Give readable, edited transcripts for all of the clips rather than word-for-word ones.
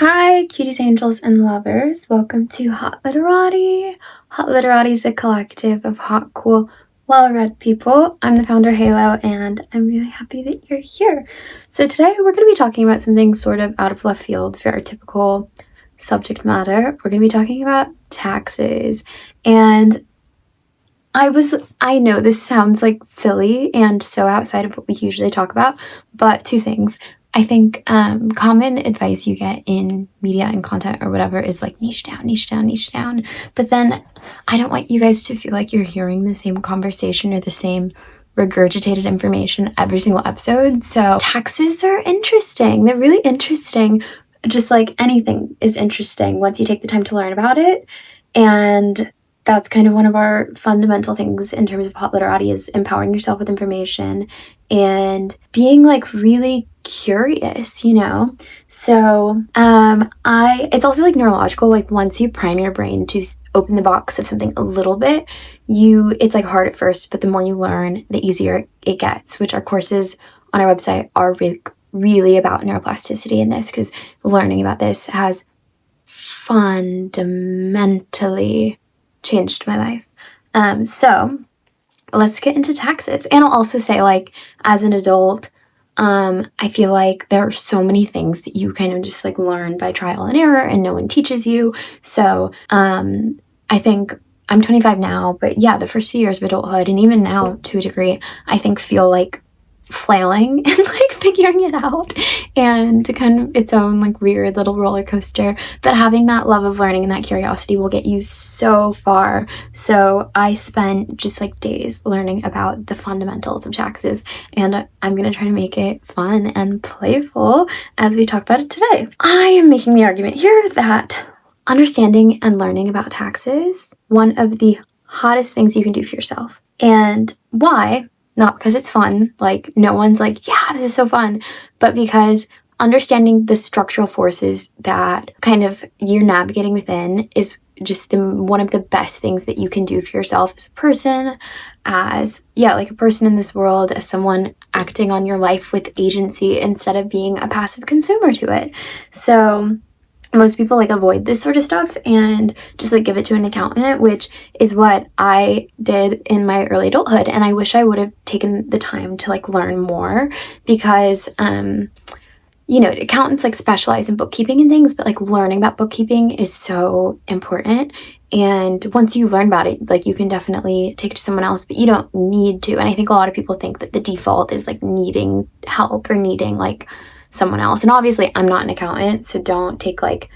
Hi, cuties, angels, and lovers. Welcome to Hot Literati. Hot Literati is a collective of hot, cool, well-read people. I'm the founder, Halo, and I'm really happy that you're here. So today we're going to be talking about something sort of out of left field for our typical subject matter. We're going to be talking about taxes. And I know this sounds like silly and so outside of what we usually talk about, but two things. I think common advice you get in media and content or whatever is like niche down, niche down, niche down. But then I don't want you guys to feel like you're hearing the same conversation or the same regurgitated information every single episode. So taxes are interesting. They're really interesting. Just like anything is interesting once you take the time to learn about it. And that's kind of one of our fundamental things in terms of Hot Literati is empowering yourself with information and being like really curious, you know? So it's also like neurological, like once you prime your brain to open the box of something a little bit, it's like hard at first, but the more you learn, the easier it gets, which our courses on our website are really about neuroplasticity in this, because learning about this has fundamentally changed my life. So let's get into taxes. And I'll also say, like, as an adult, I feel like there are so many things that you kind of just like learn by trial and error and no one teaches you. So I think I'm 25 now, but yeah, the first few years of adulthood and even now to a degree, I think feel like flailing and like figuring it out and kind of its own like weird little roller coaster, but having that love of learning and that curiosity will get you so far. So I spent just like days learning about the fundamentals of taxes, and I'm gonna try to make it fun and playful as we talk about it today. I am making the argument here that understanding and learning about taxes, one of the hottest things you can do for yourself. And why? Not because it's fun, like no one's like, yeah, this is so fun, but because understanding the structural forces that kind of you're navigating within is just one of the best things that you can do for yourself as a person, like a person in this world, as someone acting on your life with agency instead of being a passive consumer to it. So most people like avoid this sort of stuff and just like give it to an accountant, which is what I did in my early adulthood. And I wish I would have taken the time to like learn more because, accountants like specialize in bookkeeping and things, but like learning about bookkeeping is so important. And once you learn about it, like you can definitely take it to someone else, but you don't need to. And I think a lot of people think that the default is like needing help or needing like someone else. And obviously I'm not an accountant, so don't take like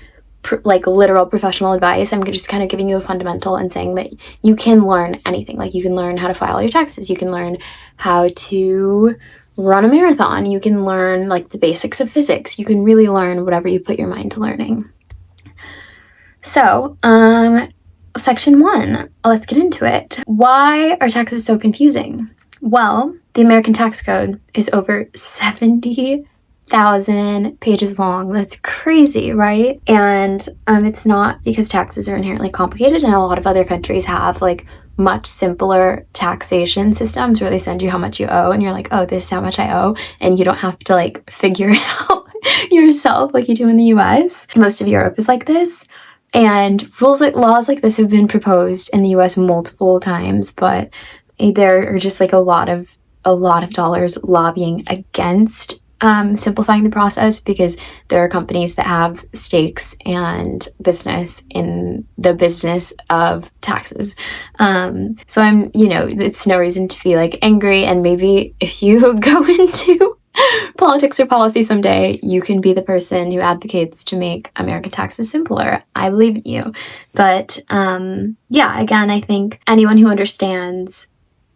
literal professional advice. I'm just kind of giving you a fundamental and saying that you can learn anything. Like you can learn how to file your taxes. You can learn how to run a marathon. You can learn like the basics of physics. You can really learn whatever you put your mind to learning. So, section 1, let's get into it. Why are taxes so confusing? Well, the American tax code is over 70,000 pages long. That's crazy, right? And it's not because taxes are inherently complicated, and a lot of other countries have like much simpler taxation systems where they send you how much you owe and you're like, oh, this is how much I owe, and you don't have to like figure it out yourself like you do in the US. Most of Europe is like this, and laws like this have been proposed in the US multiple times, but there are just like a lot of dollars lobbying against simplifying the process because there are companies that have stakes and business in the business of taxes. So it's no reason to be like angry, and maybe if you go into politics or policy someday, you can be the person who advocates to make American taxes simpler. I believe in you. But again, I think anyone who understands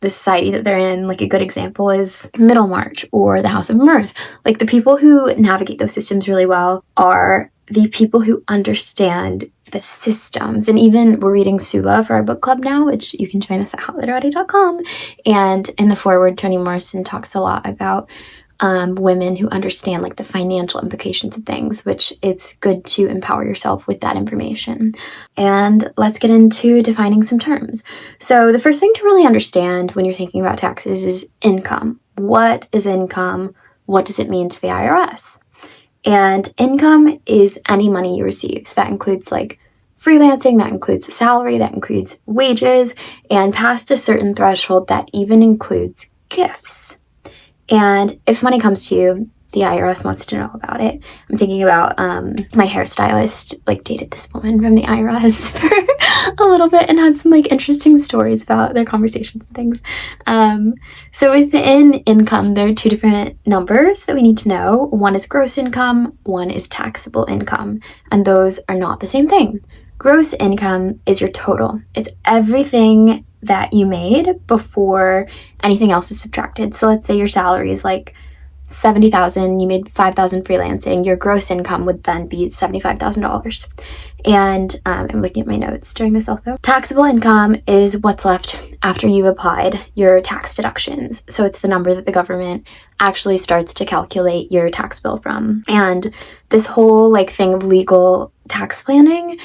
the society that they're in, like a good example is Middlemarch or the House of Mirth. Like the people who navigate those systems really well are the people who understand the systems. And even we're reading Sula for our book club now, which you can join us at hotliterati.com. And in the foreword, Toni Morrison talks a lot about women who understand like the financial implications of things, which it's good to empower yourself with that information. And let's get into defining some terms. So the first thing to really understand when you're thinking about taxes is income. What is income? What does it mean to the IRS? And income is any money you receive. So that includes like freelancing, that includes salary, that includes wages, and past a certain threshold, that even includes gifts. And if money comes to you, the IRS wants to know about it. I'm thinking about my hairstylist like dated this woman from the IRS for a little bit and had some like interesting stories about their conversations and things. So within income, there are two different numbers that we need to know. One is gross income, one is taxable income, and those are not the same thing. Gross income is your total. It's everything that you made before anything else is subtracted. So let's say your salary is like $70,000, you made $5,000 freelancing, your gross income would then be $75,000. And I'm looking at my notes during this also. Taxable income is what's left after you've applied your tax deductions. So it's the number that the government actually starts to calculate your tax bill from. And this whole like thing of legal tax planning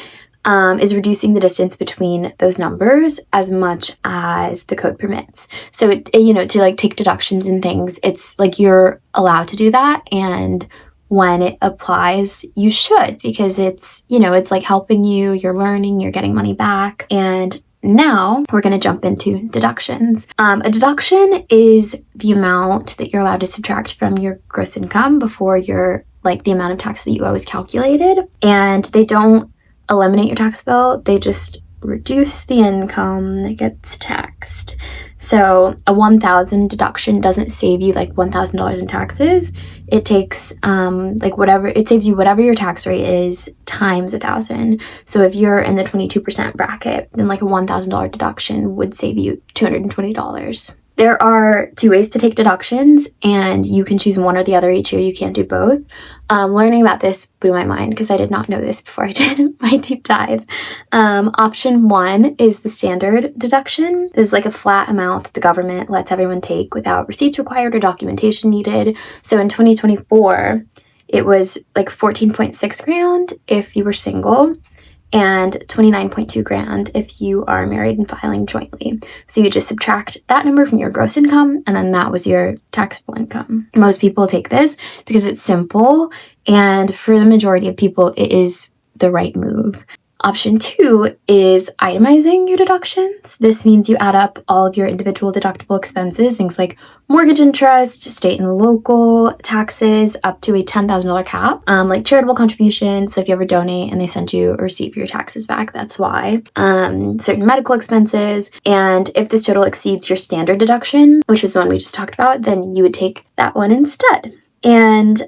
is reducing the distance between those numbers as much as the code permits. So to like take deductions and things, it's like you're allowed to do that, and when it applies, you should, because it's like helping you, you're learning, you're getting money back. And now we're going to jump into deductions. A deduction is the amount that you're allowed to subtract from your gross income before your like the amount of tax that you owe is calculated, and they don't eliminate your tax bill, they just reduce the income that gets taxed. So a $1,000 deduction doesn't save you like $1,000 in taxes. It takes it saves you whatever your tax rate is times 1,000. So if you're in the 22% bracket, then like a $1,000 deduction would save you $220. There are two ways to take deductions, and you can choose one or the other each year. You can't do both. Learning about this blew my mind because I did not know this before I did my deep dive. Option one is the standard deduction. This is like a flat amount that the government lets everyone take without receipts required or documentation needed. So in 2024, it was like 14.6 grand if you were single, and 29.2 grand if you are married and filing jointly. So you just subtract that number from your gross income, and then that was your taxable income. Most people take this because it's simple, and for the majority of people, it is the right move. Option two is itemizing your deductions. This means you add up all of your individual deductible expenses, things like mortgage interest, state and local taxes, up to a $10,000 cap, like charitable contributions. So if you ever donate and they send you a receipt for your taxes back, that's why. Certain medical expenses. And if this total exceeds your standard deduction, which is the one we just talked about, then you would take that one instead. And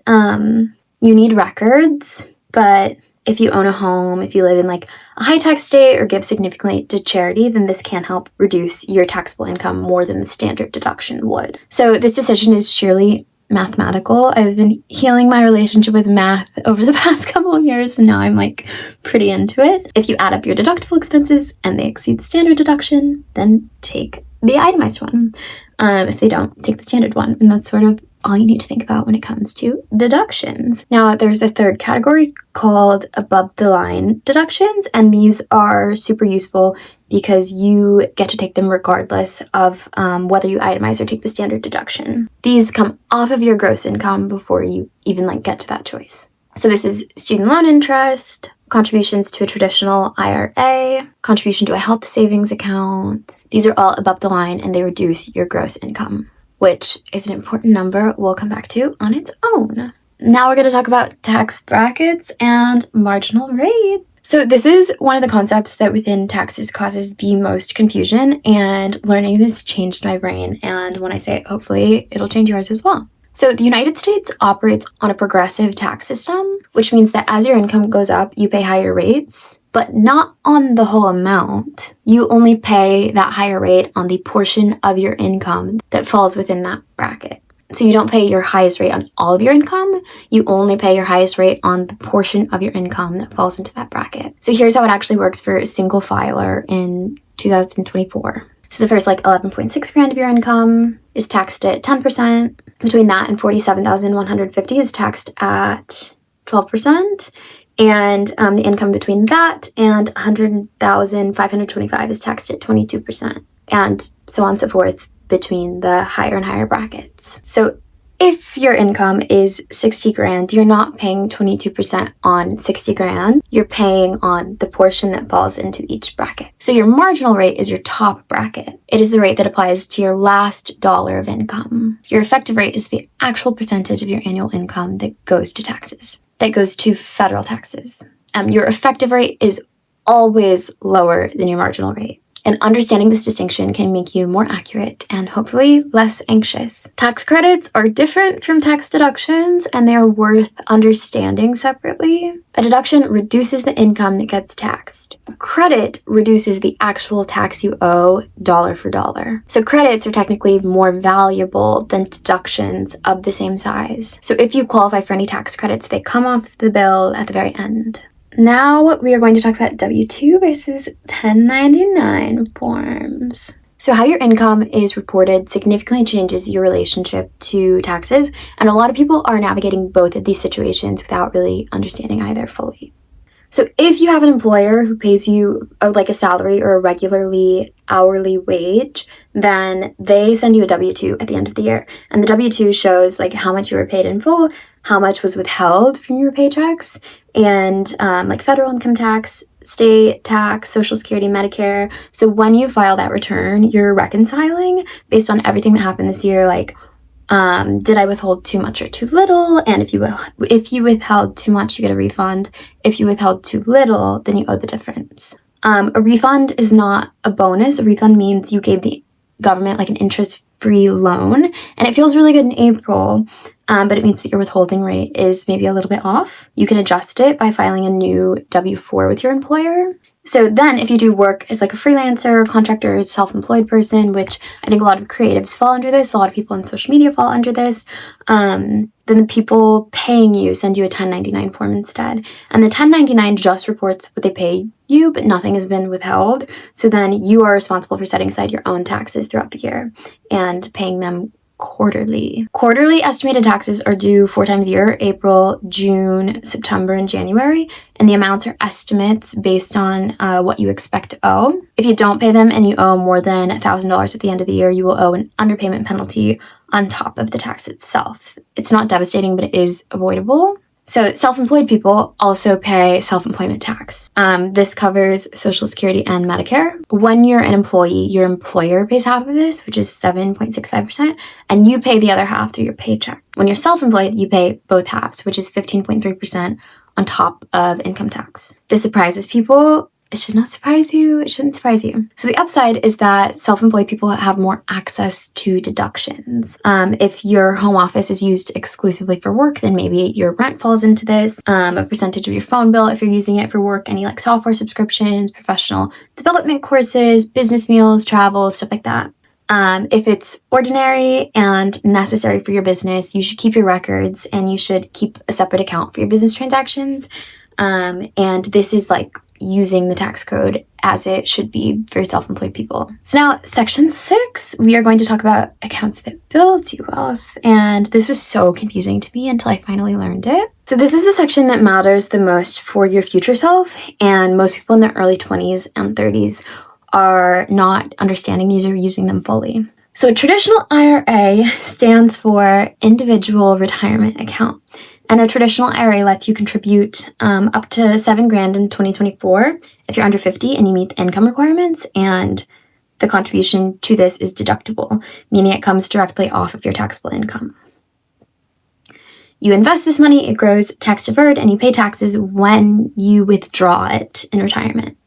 you need records, but if you own a home, if you live in like a high tax state or give significantly to charity, then this can help reduce your taxable income more than the standard deduction would. So this decision is surely mathematical. I've been healing my relationship with math over the past couple of years, and now I'm like pretty into it. If you add up your deductible expenses and they exceed the standard deduction, then take the itemized one. If they don't, take the standard one. And that's sort of all you need to think about when it comes to deductions. Now, there's a third category called above the line deductions, and these are super useful because you get to take them regardless of whether you itemize or take the standard deduction. These come off of your gross income before you even get to that choice. So this is student loan interest, contributions to a traditional IRA, contribution to a health savings account. These are all above the line, and they reduce your gross income, which is an important number we'll come back to on its own. Now we're going to talk about tax brackets and marginal rate. So this is one of the concepts that within taxes causes the most confusion, and learning this changed my brain. And when I say it, hopefully it'll change yours as well. So the United States operates on a progressive tax system, which means that as your income goes up, you pay higher rates, but not on the whole amount. You only pay that higher rate on the portion of your income that falls within that bracket. So you don't pay your highest rate on all of your income, you only pay your highest rate on the portion of your income that falls into that bracket. So here's how it actually works for a single filer in 2024. So the first 11.6 grand of your income is taxed at 10%. Between that and 47,150 is taxed at 12%. And the income between that and 100,525 is taxed at 22%. And so on and so forth between the higher and higher brackets. So if your income is 60 grand, you're not paying 22% on 60 grand. You're paying on the portion that falls into each bracket. So your marginal rate is your top bracket. It is the rate that applies to your last dollar of income. Your effective rate is the actual percentage of your annual income that goes to taxes, that goes to federal taxes. Your effective rate is always lower than your marginal rate. And understanding this distinction can make you more accurate and hopefully less anxious. Tax credits are different from tax deductions, and they are worth understanding separately. A deduction reduces the income that gets taxed. A credit reduces the actual tax you owe dollar for dollar. So credits are technically more valuable than deductions of the same size. So if you qualify for any tax credits, they come off the bill at the very end. Now we are going to talk about W-2 versus 1099 forms. So how your income is reported significantly changes your relationship to taxes, and a lot of people are navigating both of these situations without really understanding either fully. So if you have an employer who pays you like a salary or a regularly hourly wage, then they send you a W-2 at the end of the year. And the W-2 shows like how much you were paid in full, how much was withheld from your paychecks, and like federal income tax, state tax, Social Security, Medicare. So when you file that return, you're reconciling based on everything that happened this year, like did I withhold too much or too little? And if you withheld too much, you get a refund. If you withheld too little, then you owe the difference. A refund is not a bonus. A refund means you gave the government like an interest-free loan, and it feels really good in April, but it means that your withholding rate is maybe a little bit off. You can adjust it by filing a new W-4 with your employer. So then if you do work as like a freelancer, contractor, self-employed person, which I think a lot of creatives fall under this, a lot of people in social media fall under this, then the people paying you send you a 1099 form instead. And the 1099 just reports what they pay you, but nothing has been withheld. So then you are responsible for setting aside your own taxes throughout the year and paying them quarterly. Quarterly estimated taxes are due 4 times a year: April, June, September, and January, and the amounts are estimates based on what you expect to owe. If you don't pay them and you owe more than $1,000 at the end of the year, you will owe an underpayment penalty on top of the tax itself. It's not devastating, but it is avoidable. So self-employed people also pay self-employment tax. This covers Social Security and Medicare. When you're an employee, your employer pays half of this, which is 7.65%, and you pay the other half through your paycheck. When you're self-employed, you pay both halves, which is 15.3% on top of income tax. This surprises people. It should not surprise you. It shouldn't surprise you. So the upside is that self-employed people have more access to deductions. If your home office is used exclusively for work, then maybe your rent falls into this, a percentage of your phone bill if you're using it for work, any like software subscriptions, professional development courses, business meals, travel, stuff like that. If it's ordinary and necessary for your business, you should keep your records and you should keep a separate account for your business transactions. And this is like using the tax code as it should be for self-employed people. So now, section 6, we are going to talk about accounts that build you wealth. And this was so confusing to me until I finally learned it. So this is the section that matters the most for your future self. And most people in their early 20s and 30s are not understanding these or using them fully. So a traditional IRA stands for individual retirement account. And a traditional IRA lets you contribute up to $7,000 in 2024 if you're under 50 and you meet the income requirements, and the contribution to this is deductible, meaning it comes directly off of your taxable income. You invest this money, it grows tax deferred, and you pay taxes when you withdraw it in retirement.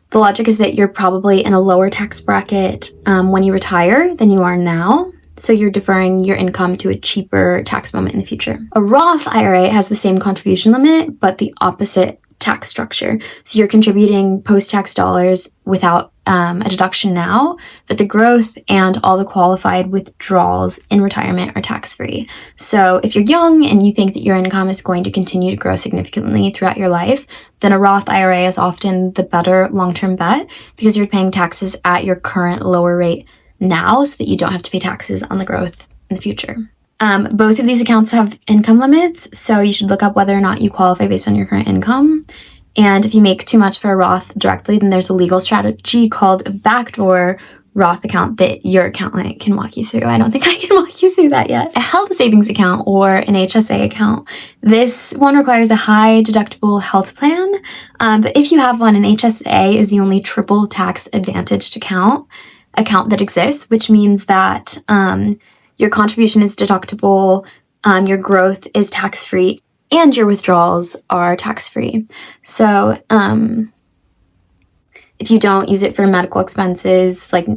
The logic is that you're probably in a lower tax bracket when you retire than you are now. So you're deferring your income to a cheaper tax moment in the future. A Roth IRA has the same contribution limit, but the opposite tax structure. So you're contributing post-tax dollars without a deduction now, but the growth and all the qualified withdrawals in retirement are tax-free. So if you're young and you think that your income is going to continue to grow significantly throughout your life, then a Roth IRA is often the better long-term bet because you're paying taxes at your current lower rate now so that you don't have to pay taxes on the growth in the future. Both of these accounts have income limits, so you should look up whether or not you qualify based on your current income. And if you make too much for a Roth directly, then there's a legal strategy called backdoor Roth account that your accountant can walk you through. I don't think I can walk you through that yet. A health savings account or an HSA account. This one requires a high deductible health plan, but if you have one, an HSA is the only triple tax advantaged account that exists, which means that your contribution is deductible, your growth is tax-free, and your withdrawals are tax-free. So if you don't use it for medical expenses, like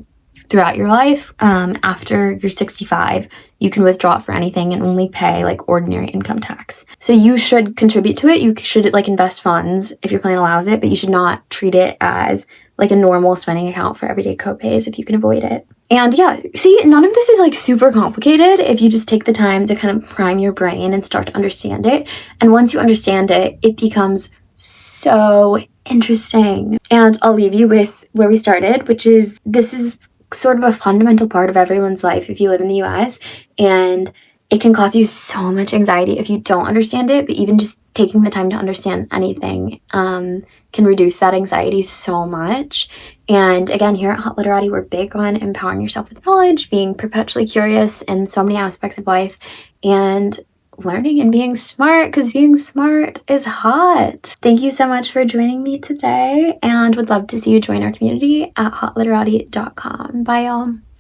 throughout your life, after you're 65, you can withdraw it for anything and only pay like ordinary income tax. So you should contribute to it. You should like invest funds if your plan allows it, but you should not treat it as like a normal spending account for everyday copays if you can avoid it. And yeah, see, none of this is like super complicated if you just take the time to kind of prime your brain and start to understand it. And once you understand it, it becomes so interesting. And I'll leave you with where we started, which is this is sort of a fundamental part of everyone's life if you live in the US, and it can cause you so much anxiety if you don't understand it, but even just taking the time to understand anything can reduce that anxiety so much. And again, here at Hot Literati, we're big on empowering yourself with knowledge, being perpetually curious in so many aspects of life, and learning and being smart, because being smart is hot. Thank you so much for joining me today, and would love to see you join our community at hotliterati.com. Bye, y'all.